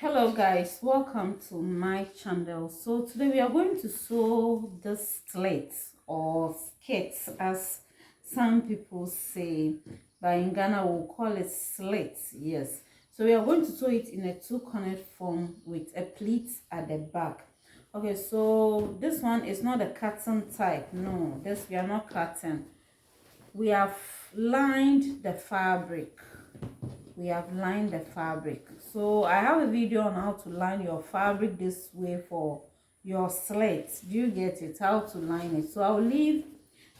Hello guys, welcome to my channel. So today we are going to sew the slit or skirts as some people say, but in Ghana we'll call it slit. Yes, so we are going to sew it in a two-cornered form with a pleat at the back. Okay, so this one is not a cotton type. No, this we are not cutting. We have lined the fabric. So I have a video on how to line your fabric this way for your slits. Do you get it? How to line it. So I'll leave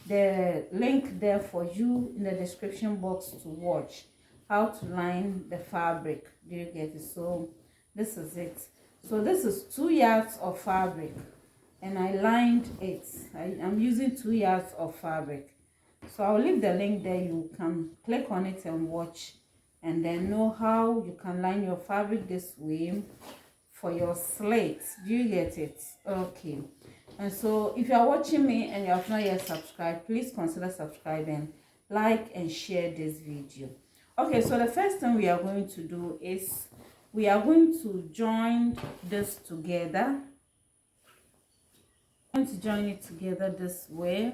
the link there for you in the description box to watch how to line the fabric. Do you get it? So this is it. So this is 2 yards of fabric and I lined it. I'm using 2 yards of fabric. So I'll leave the link there. You can click on it and watch and then know how you can line your fabric this way for your slits. Do you get it? Okay. And so if you are watching me and you have not yet subscribed, please consider subscribing, like and share this video. Okay, so the first thing we are going to do is we are going to join this together. I'm going to join it together this way.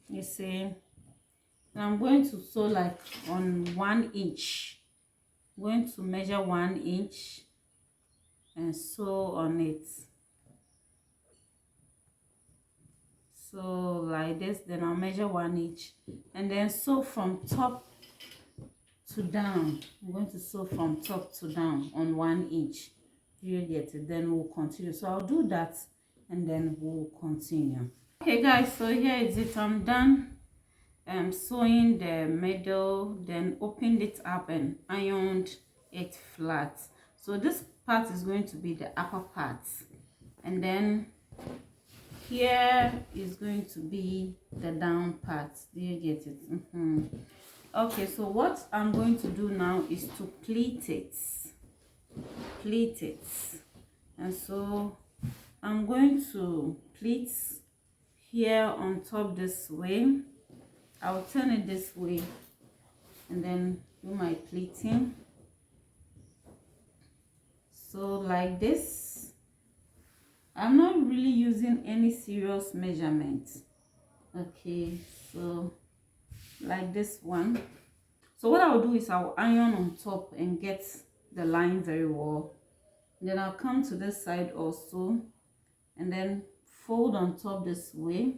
You see, and I'm going to sew like on 1 inch. I'm going to measure 1 inch and sew on it. So like this, then I'll measure 1 inch and then sew from top to down. I'm going to sew from top to down on 1 inch. Do you get it? Then we'll continue. So I'll do that and then we'll continue. Okay guys, so here is it. I'm done sewing the middle, then opened it up and ironed it flat. So this part is going to be the upper part, and then here is going to be the down part. Do you get it? Okay, so what I'm going to do now is to pleat it. And so I'm going to pleat here on top this way. I'll turn it this way and then do my pleating. So like this. I'm not really using any serious measurement. Okay, so like this one. So what I'll do is I'll iron on top and get the line very well. Then I'll come to this side also and then fold on top this way.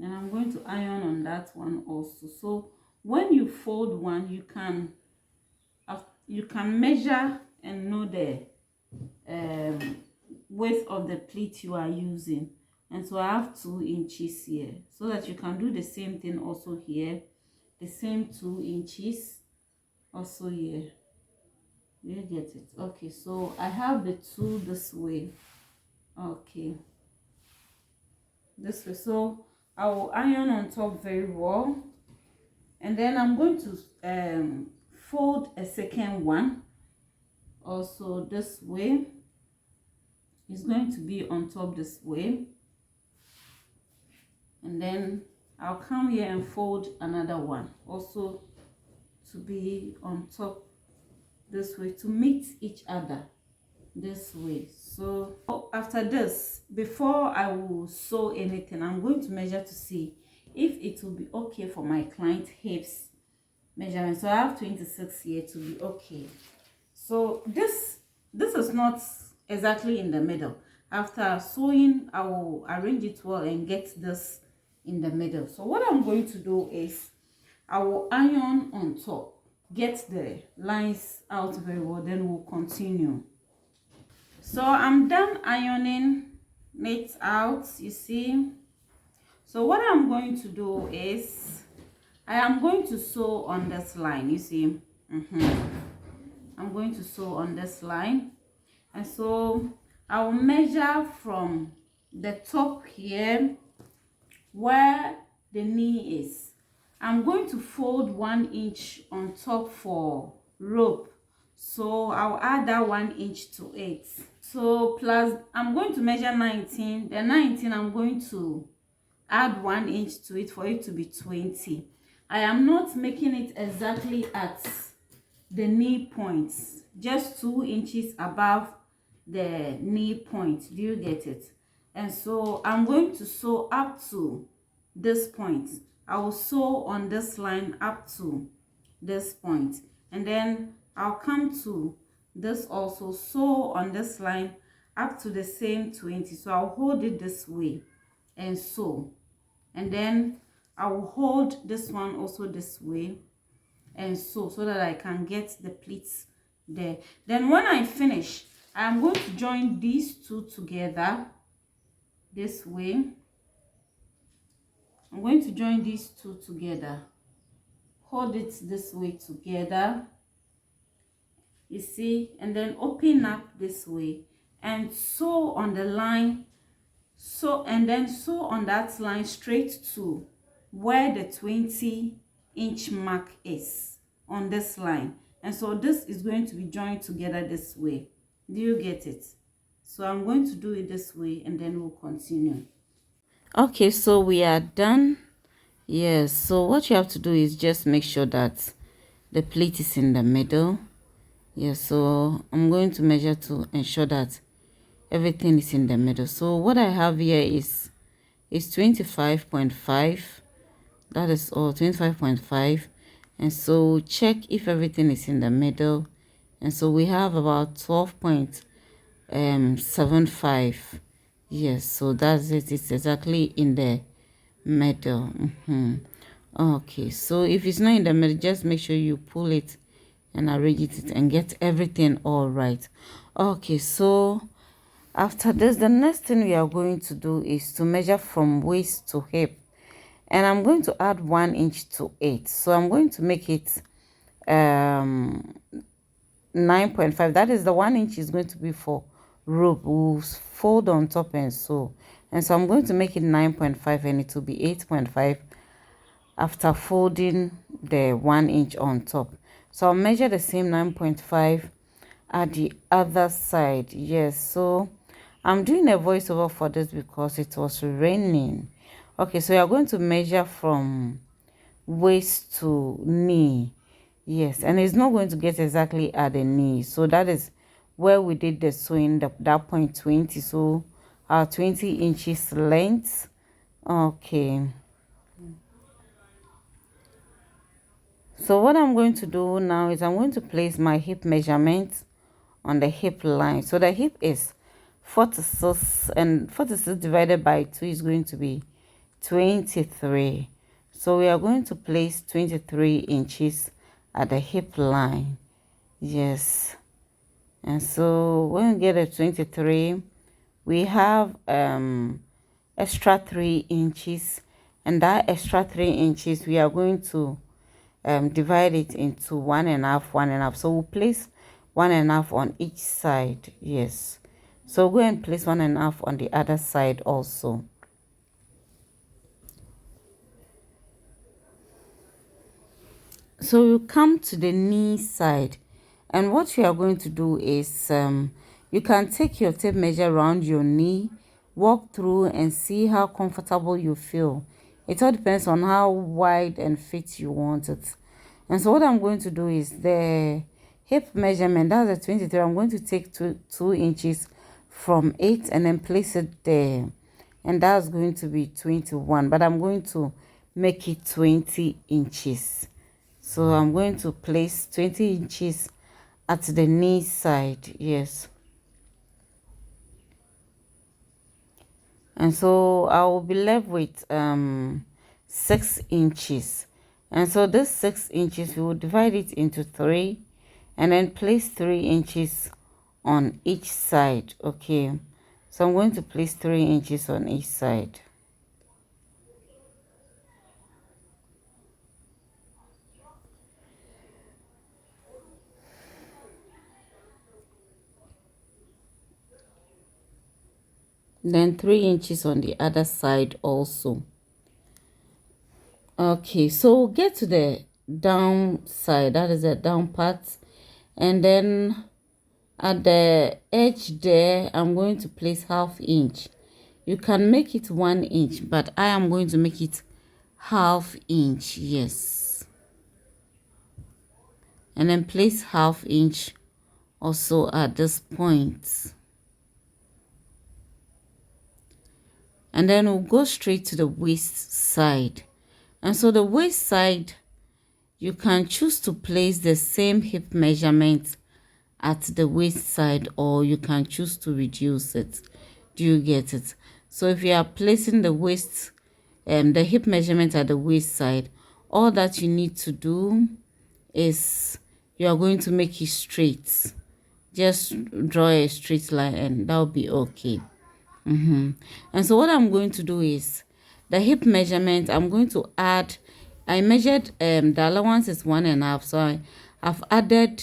And I'm going to iron on that one also. So when you fold one, you can measure and know the width of the pleat you are using. And so I have 2 inches here, so that you can do the same thing also here, the same 2 inches also here. You get it? Okay, so I have the 2 this way. Okay, this way. So I will iron on top very well, and then I'm going to fold a second one also this way. It's going to be on top this way, and then I'll come here and fold another one also to be on top this way, to meet each other this way. So after this, before I will sew anything, I'm going to measure to see if it will be okay for my client hips measurement. So I have 26 here to be okay. So this is not exactly in the middle. After sewing, I will arrange it well and get this in the middle. So what I'm going to do is I will iron on top, get the lines out very well, then we'll continue. So I'm done ironing it out, you see. So what I'm going to do is I am going to sew on this line, you see. I'm going to sew on this line, and so I will measure from the top here where the knee is. I'm going to fold 1 inch on top for rope, so I'll add that 1 inch to it. So plus I'm going to measure 19. The 19 I'm going to add 1 inch to it for it to be 20. I am not making it exactly at the knee points, just 2 inches above the knee point. Do you get it? And so I'm going to sew up to this point. I will sew on this line up to this point, and then I'll come to this also, sew on this line up to the same 20. So I'll hold it this way and sew, and then I will hold this one also this way and sew, so that I can get the pleats there. Then when I finish, I'm going to join these two together this way. I'm going to join these two together, hold it this way together, you see, and then open up this way and sew on the line, so, and then sew on that line straight to where the 20-inch mark is on this line. And so this is going to be joined together this way. Do you get it? So I'm going to do it this way, and then we'll continue. Okay, so we are done. Yes, so what you have to do is just make sure that the pleat is in the middle. Yes, so I'm going to measure to ensure that everything is in the middle. So what I have here is 25.5. That is all, 25.5. And so check if everything is in the middle. And so we have about 12.75. Yes, so that's it. It's exactly in the middle. Okay, so if it's not in the middle, just make sure you pull it and arrange it and get everything all right. Okay, so after this, the next thing we are going to do is to measure from waist to hip, and I'm going to add 1 inch to it. So I'm going to make it 9.5. That is, the 1 inch is going to be for rope. We'll fold on top and sew, and so I'm going to make it 9.5, and it will be 8.5 after folding the 1 inch on top. So I'll measure the same 9.5 at the other side. Yes, so I'm doing a voiceover for this because it was raining. Okay, so you're going to measure from waist to knee. Yes, and it's not going to get exactly at the knee. So that is where we did the sewing, that point 20. So our 20 inches length. Okay. So what I'm going to do now is I'm going to place my hip measurement on the hip line. So the hip is 46, and 46 divided by 2 is going to be 23. So we are going to place 23 inches at the hip line. Yes. And so when we get a 23, we have extra 3 inches, and that extra 3 inches we are going to divide it into 1.5, 1.5. So we'll place 1.5 on each side. Yes, so go and place 1.5 on the other side also. So you come to the knee side, and what you are going to do is you can take your tape measure around your knee, walk through and see how comfortable you feel. It all depends on how wide and fit you want it. And so what I'm going to do is the hip measurement, that's a 23. I'm going to take 2 inches from it and then place it there, and that's going to be 21, but I'm going to make it 20 inches. So I'm going to place 20 inches at the knee side. Yes, and so I will be left with 6 inches. And so this 6 inches, we will divide it into 3 and then place 3 inches on each side. Okay, so I'm going to place 3 inches on each side. Then 3 inches on the other side also. Okay, so get to the down side, that is the down part, and then at the edge there I'm going to place 1/2 inch. You can make it 1 inch, but I am going to make it ½ inch. Yes, and then place ½ inch also at this point, and then we'll go straight to the waist side. And so the waist side, you can choose to place the same hip measurement at the waist side, or you can choose to reduce it. Do you get it? So if you are placing the waist the hip measurement at the waist side, all that you need to do is you are going to make it straight. Just draw a straight line and that'll be okay. And so what I'm going to do is the hip measurement, I'm going to add, I measured the allowance is 1.5, so I've added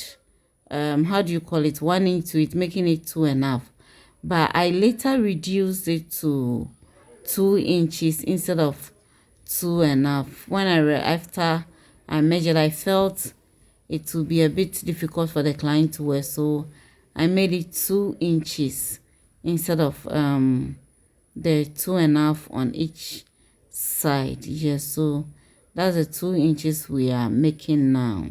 how do you call it, 1 inch to it, making it 2.5, but I later reduced it to 2 inches instead of 2.5. When after I measured, I felt it would be a bit difficult for the client to wear, so I made it 2 inches instead of the 2.5 on each side. Yes, so that's the 2 inches we are making now.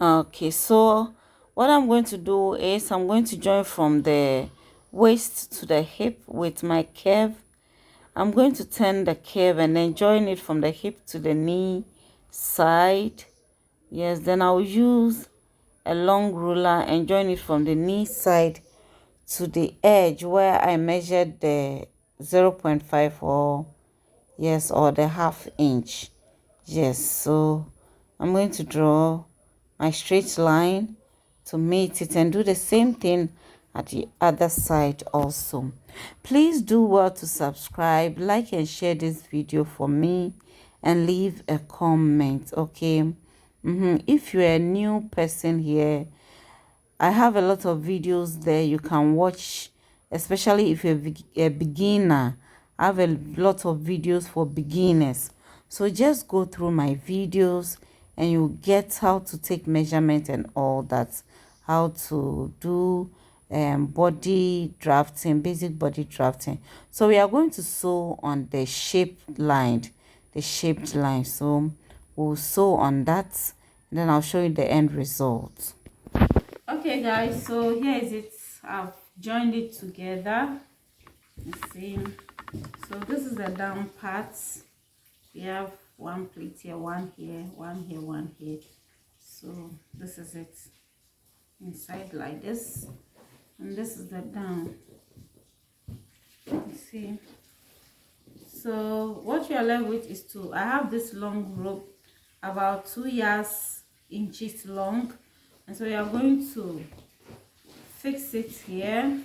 Okay, so what I'm going to do is I'm going to join from the waist to the hip with my curve. I'm going to turn the curve and then join it from the hip to the knee side. Yes, then I'll use a long ruler and join it from the knee side to the edge where I measured the 0.5 or yes, or the ½ inch. Yes, so I'm going to draw my straight line to meet it and do the same thing at the other side also. Please do well to subscribe, like and share this video for me, and leave a comment. Okay, if you're a new person here, I have a lot of videos there you can watch, especially if you're a beginner. I have a lot of videos for beginners, so just go through my videos and you get how to take measurement and all that, how to do body drafting, basic body drafting. So we are going to sew on the shaped line, so we'll sew on that and then I'll show you the end result. Okay guys, so here is it. I've joined it together. You see, so this is the down part. We have one pleat here, one here, one here, one here. So this is it inside like this, and this is the down. You see, so what you are left with is I have this long rope about 2 inches long, and so we are going to fix it here,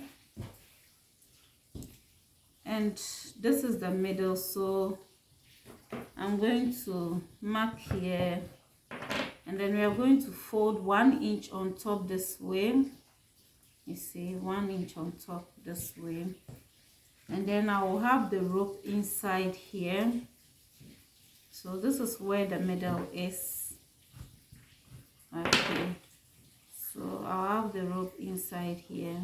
and this is the middle, so I'm going to mark here, and then we are going to fold 1 inch on top this way. You see, 1 inch on top this way, and then I will have the rope inside here. So this is where the middle is. Okay, so I'll have the rope inside here,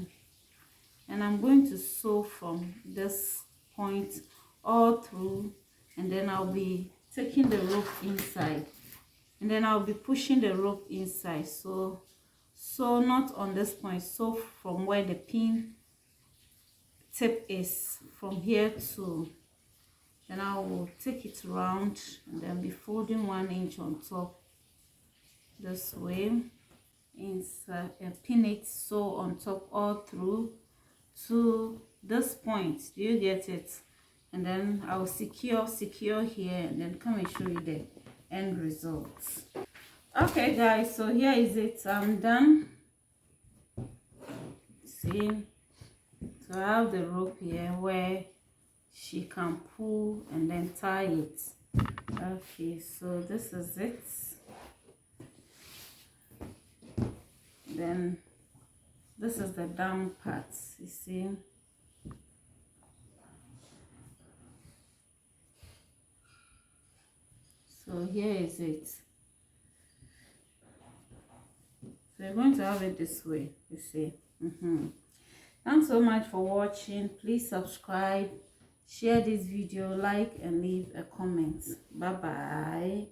and I'm going to sew from this point all through, and then I'll be taking the rope inside, and then I'll be pushing the rope inside. So not on this point, so from where the pin tip is, from here to, then I will take it round and then be folding 1 inch on top this way inside and pin it so on top all through to this point. Do you get it? And then I'll secure here and then come and show you the end results. Okay guys, so here is it. I'm done. See, so I have the rope here where she can pull and then tie it. Okay, so this is it. Then this is the down part, you see. So here is it. So you're going to have it this way, you see. Thanks so much for watching. Please subscribe, share this video, like, and leave a comment. Bye bye.